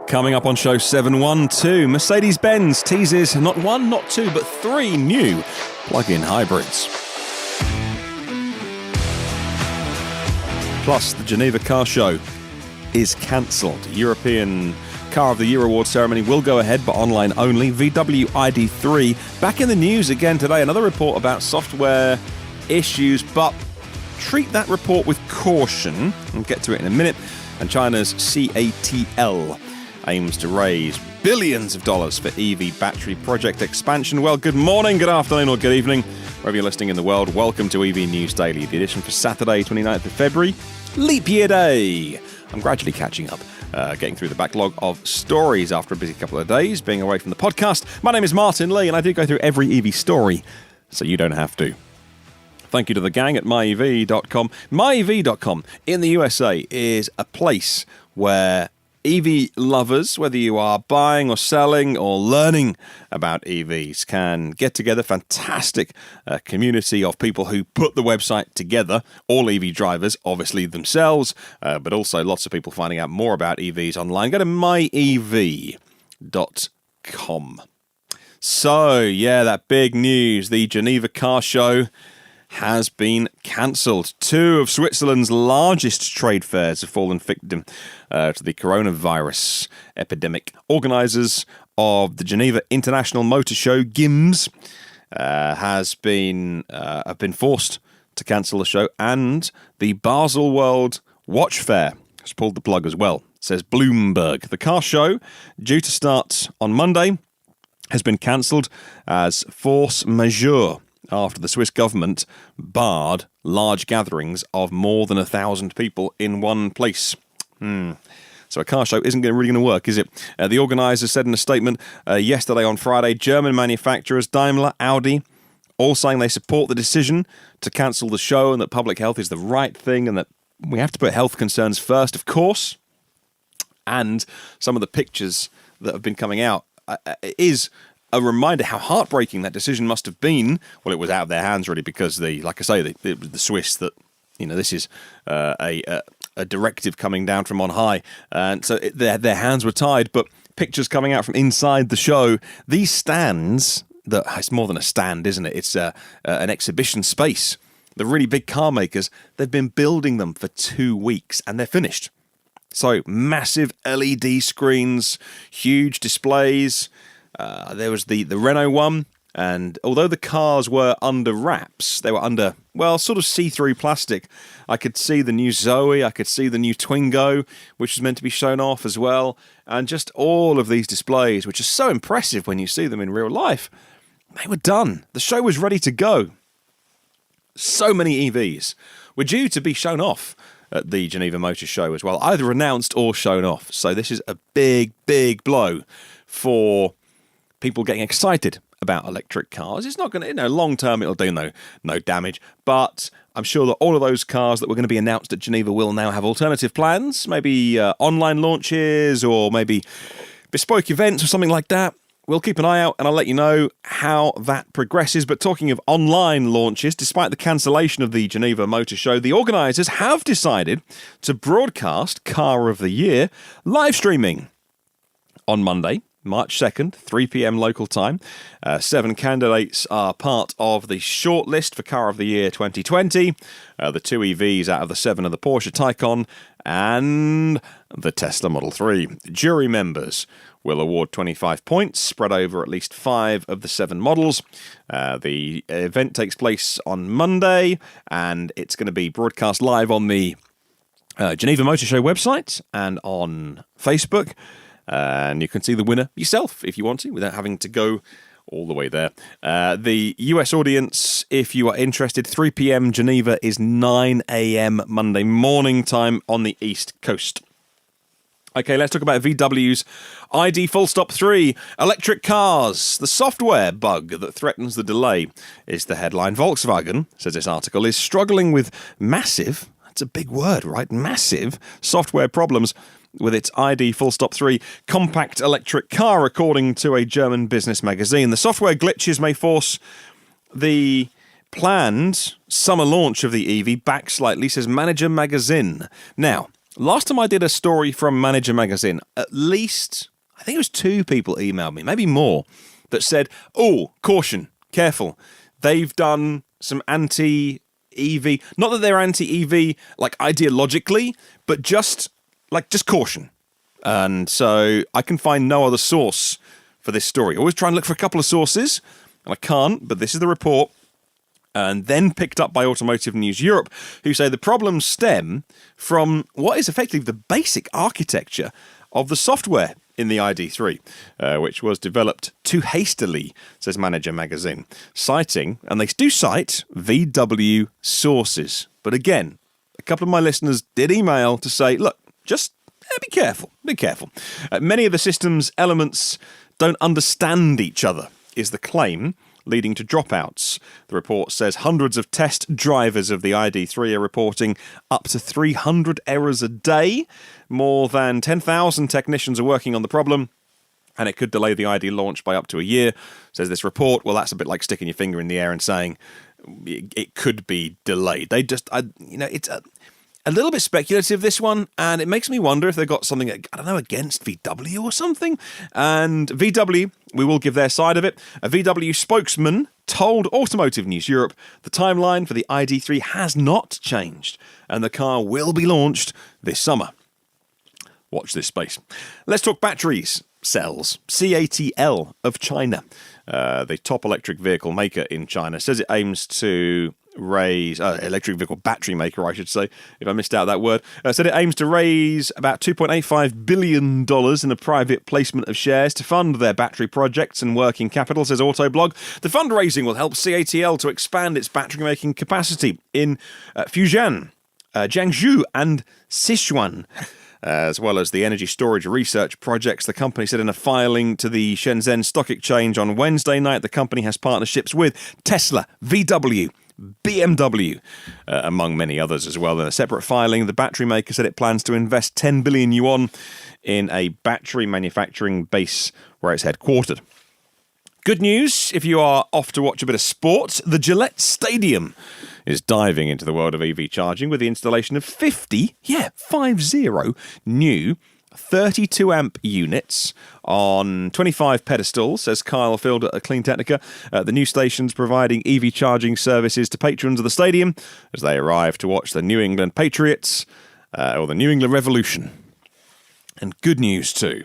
Coming up on show 712, Mercedes-Benz teases not one, not two, but three new plug-in hybrids. Plus, the Geneva Car Show is cancelled. European Car of the Year award ceremony will go ahead, but online only. VW ID3 back in the news again today. Another report about software issues, but treat that report with caution. We'll get to it in a minute. And China's CATL aims to raise billions of dollars for EV battery project expansion. Well, good morning, good afternoon, or good evening, wherever you're listening in the world. Welcome to EV News Daily, the edition for Saturday, 29th of February, Leap Year Day. I'm gradually catching up, getting through the backlog of stories after a busy couple of days, being away from the podcast. My name is Martyn Lee, and I do go through every EV story, so you don't have to. Thank you to the gang at myev.com. Myev.com in the USA is a place where EV lovers, whether you are buying or selling or learning about EVs, can get together. Fantastic community of people who put the website together. All EV drivers, obviously themselves, but also lots of people finding out more about EVs online. Go to myev.com. So, yeah, that big news. The Geneva Car Show has been cancelled. Two of Switzerland's largest trade fairs have fallen victim to the coronavirus epidemic. Organisers of the Geneva International Motor Show, GIMS, have been forced to cancel the show, and the Baselworld Watch Fair has pulled the plug as well, says Bloomberg. The car show, due to start on Monday, has been cancelled as force majeure after the Swiss government barred large gatherings of more than 1,000 people in one place. So a car show isn't really going to work, is it? The organisers said in a statement yesterday on Friday, German manufacturers Daimler, Audi, all saying they support the decision to cancel the show and that public health is the right thing and that we have to put health concerns first, of course. And some of the pictures that have been coming out is a reminder how heartbreaking that decision must have been. Well, it was out of their hands, really, because like I say, it was the Swiss that, this is a directive coming down from on high, and so their hands were tied. But pictures coming out from inside the show, these stands, it's more than a stand, isn't it? It's an exhibition space. The really big car makers, they've been building them for 2 weeks, and they're finished. So massive LED screens, huge displays. There was the Renault one, and although the cars were under wraps, they were under, sort of see-through plastic. I could see the new Zoe, I could see the new Twingo, which was meant to be shown off as well, and just all of these displays, which are so impressive when you see them in real life, they were done. The show was ready to go. So many EVs were due to be shown off at the Geneva Motor Show as well, either announced or shown off. So this is a big, big blow for people getting excited about electric cars. It's not going to, long term, it'll do no damage. But I'm sure that all of those cars that were going to be announced at Geneva will now have alternative plans, maybe online launches or maybe bespoke events or something like that. We'll keep an eye out and I'll let you know how that progresses. But talking of online launches, despite the cancellation of the Geneva Motor Show, the organisers have decided to broadcast Car of the Year live streaming on Monday, March 2nd, 3 p.m. local time. 7 candidates are part of the shortlist for Car of the Year 2020. The 2 EVs out of the 7 are the Porsche Taycan and the Tesla Model 3. Jury members will award 25 points, spread over at least 5 of the 7 models. The event takes place on Monday, and it's going to be broadcast live on the Geneva Motor Show website and on Facebook. And you can see the winner yourself if you want to, without having to go all the way there. The US audience, if you are interested, 3 p.m. Geneva is 9 a.m. Monday morning time on the East Coast. Okay, let's talk about VW's ID _3. Electric cars. The software bug that threatens the delay is the headline. Volkswagen, says this article, is struggling with massive, that's a big word, right? Massive software problems with its ID _3 compact electric car, according to a German business magazine. The software glitches may force the planned summer launch of the EV back slightly, says Manager Magazine. Now, Last time I did a story from Manager Magazine, at least, I think it was 2 people emailed me, maybe more, that said, oh, caution, careful. They've done some anti-EV, not that they're anti-EV, like ideologically, but just caution. And so I can find no other source for this story. I always try and look for a couple of sources, and I can't, but this is the report. And then picked up by Automotive News Europe, who say the problems stem from what is effectively the basic architecture of the software in the ID3, which was developed too hastily, says Manager Magazine, citing, and they do cite, VW sources. But again, a couple of my listeners did email to say, look, just be careful, be careful. Many of the system's elements don't understand each other, is the claim, leading to dropouts. The report says hundreds of test drivers of the ID3 are reporting up to 300 errors a day. More than 10,000 technicians are working on the problem, and it could delay the ID launch by up to a year, says this report. Well, that's a bit like sticking your finger in the air and saying it could be delayed. They just, it's a little bit speculative, this one, and it makes me wonder if they've got something, I don't know, against VW or something. And VW, we will give their side of it. A VW spokesman told Automotive News Europe the timeline for the ID3 has not changed, and the car will be launched this summer. Watch this space. Let's talk batteries. Cells. CATL of China, the top electric vehicle maker in China, says it aims to raise, electric vehicle battery maker, I should say, if I missed out that word, said it aims to raise about $2.85 billion in a private placement of shares to fund their battery projects and working capital, says Autoblog. The fundraising will help CATL to expand its battery making capacity in Fujian, Jiangsu and Sichuan, as well as the energy storage research projects. The company said in a filing to the Shenzhen Stock Exchange on Wednesday night, the company has partnerships with Tesla, VW, BMW, among many others as well. In a separate filing, the battery maker said it plans to invest 10 billion yuan in a battery manufacturing base where it's headquartered. Good news, if you are off to watch a bit of sport, the Gillette Stadium is diving into the world of EV charging with the installation of 50 new 32-amp units on 25 pedestals, says Kyle Field at Clean Technica. The new station's providing EV charging services to patrons of the stadium as they arrive to watch the New England Patriots or the New England Revolution. And good news too.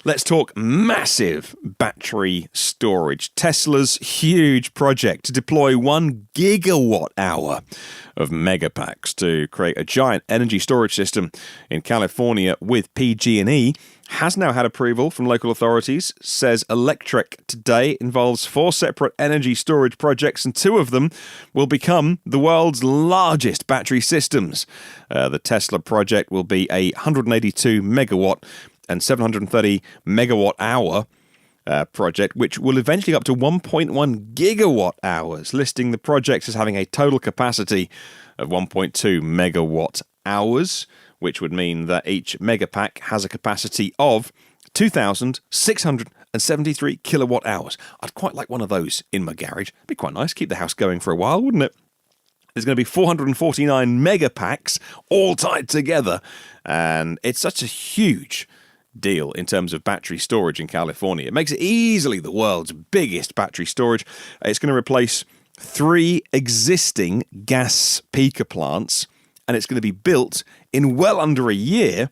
Let's talk massive battery storage. Tesla's huge project to deploy 1 gigawatt hour of megapacks to create a giant energy storage system in California with PG&E has now had approval from local authorities, says Electrek today. Involves 4 separate energy storage projects, and 2 of them will become the world's largest battery systems. The Tesla project will be a 182 megawatt and 730 megawatt hour project, which will eventually go up to 1.1 gigawatt hours, listing the projects as having a total capacity of 1.2 megawatt hours, which would mean that each megapack has a capacity of 2,673 kilowatt hours. I'd quite like one of those in my garage. It'd be quite nice. Keep the house going for a while, wouldn't it? There's going to be 449 megapacks all tied together, and it's such a huge deal in terms of battery storage in California. It makes it easily the world's biggest battery storage. It's going to replace 3 existing gas peaker plants, and it's going to be built in well under a year.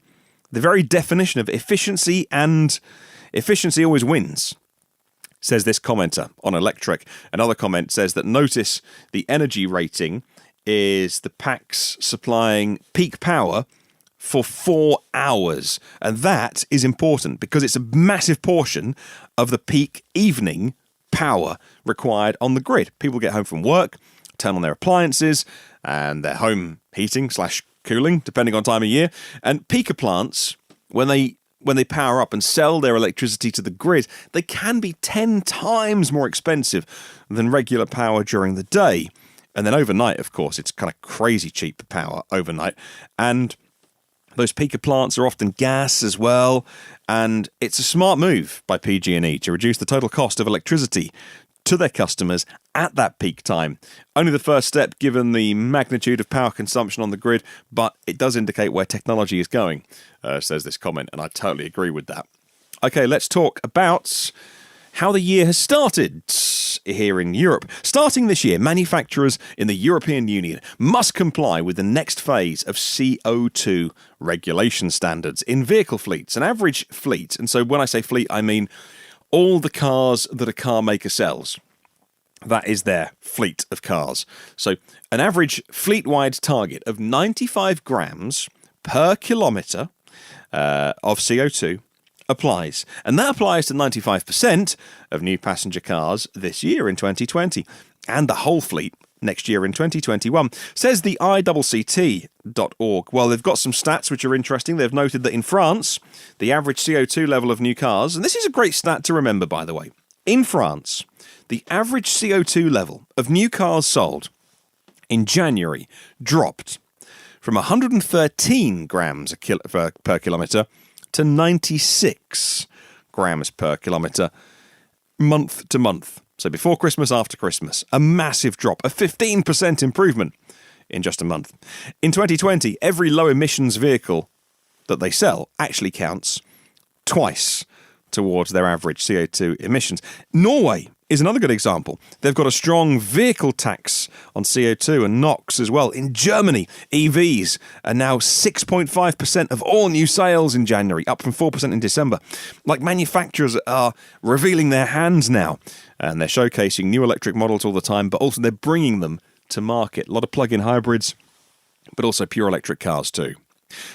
The very definition of efficiency, and efficiency always wins, says this commenter on Electrek. Another comment says that notice the energy rating is the packs supplying peak power for 4 hours. And that is important because it's a massive portion of the peak evening power required on the grid. People get home from work, turn on their appliances and their home heating / cooling, depending on time of year. And peaker plants, when they power up and sell their electricity to the grid, they can be 10 times more expensive than regular power during the day. And then overnight, of course, it's kind of crazy cheap power overnight. And those peaker plants are often gas as well, and it's a smart move by PG&E to reduce the total cost of electricity to their customers at that peak time. Only the first step given the magnitude of power consumption on the grid, but it does indicate where technology is going, says this comment, and I totally agree with that. Okay, let's talk about how the year has started here in Europe. Starting this year, manufacturers in the European Union must comply with the next phase of CO2 regulation standards in vehicle fleets. An average fleet, and so when I say fleet, I mean all the cars that a car maker sells. That is their fleet of cars. So an average fleet-wide target of 95 grams per kilometre of CO2 applies. And that applies to 95% of new passenger cars this year in 2020 and the whole fleet next year in 2021, says the ICCT.org. Well, they've got some stats which are interesting. They've noted that in France, the average CO2 level of new cars, and this is a great stat to remember, by the way, in France, the average CO2 level of new cars sold in January dropped from 113 grams per kilometre to 96 grams per kilometre month to month. So before Christmas, after Christmas, a massive drop, a 15% improvement in just a month. In 2020, every low emissions vehicle that they sell actually counts twice towards their average CO2 emissions. Norway is another good example. They've got a strong vehicle tax on CO2 and NOx as well. In Germany, EVs are now 6.5% of all new sales in January, up from 4% in December. Like, manufacturers are revealing their hands now, and they're showcasing new electric models all the time, but also they're bringing them to market. A lot of plug-in hybrids, but also pure electric cars too.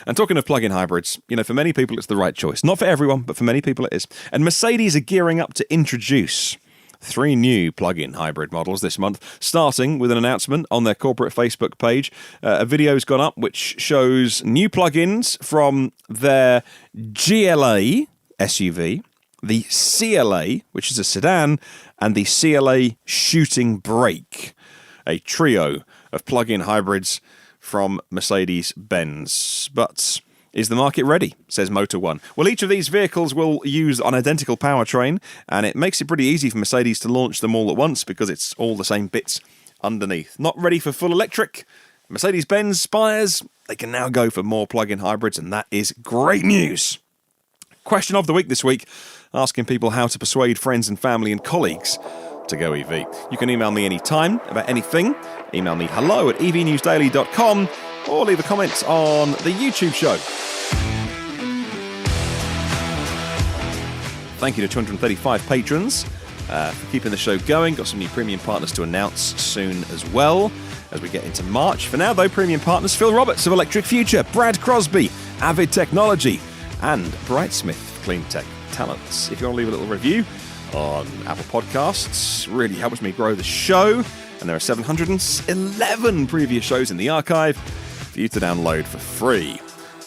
And talking of plug-in hybrids, for many people it's the right choice. Not for everyone, but for many people it is. And Mercedes are gearing up to introduce 3 new plug-in hybrid models this month, starting with an announcement on their corporate Facebook page. A video's gone up which shows new plug-ins from their GLA SUV, the CLA, which is a sedan, and the CLA Shooting Brake, a trio of plug-in hybrids from Mercedes-Benz. But is the market ready, says Motor One? Well, each of these vehicles will use an identical powertrain, and it makes it pretty easy for Mercedes to launch them all at once because it's all the same bits underneath. Not ready for full electric? Mercedes-Benz buyers, they can now go for more plug-in hybrids, and that is great news. Question of the week this week, asking people how to persuade friends and family and colleagues to go EV. You can email me anytime about anything. Email me hello@evnewsdaily.com or leave a comment on the YouTube show. Thank you to 235 patrons for keeping the show going. Got some new premium partners to announce soon as well as we get into March. For now, though, premium partners Phil Roberts of Electric Future, Brad Crosby, Avid Technology, and Brightsmith Clean Tech Talents. If you want to leave a little review on Apple Podcasts, really helps me grow the show. And there are 711 previous shows in the archive for you to download for free.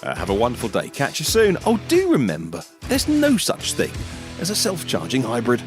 Have a wonderful day. Catch you soon. Oh, do remember, there's no such thing as a self-charging hybrid.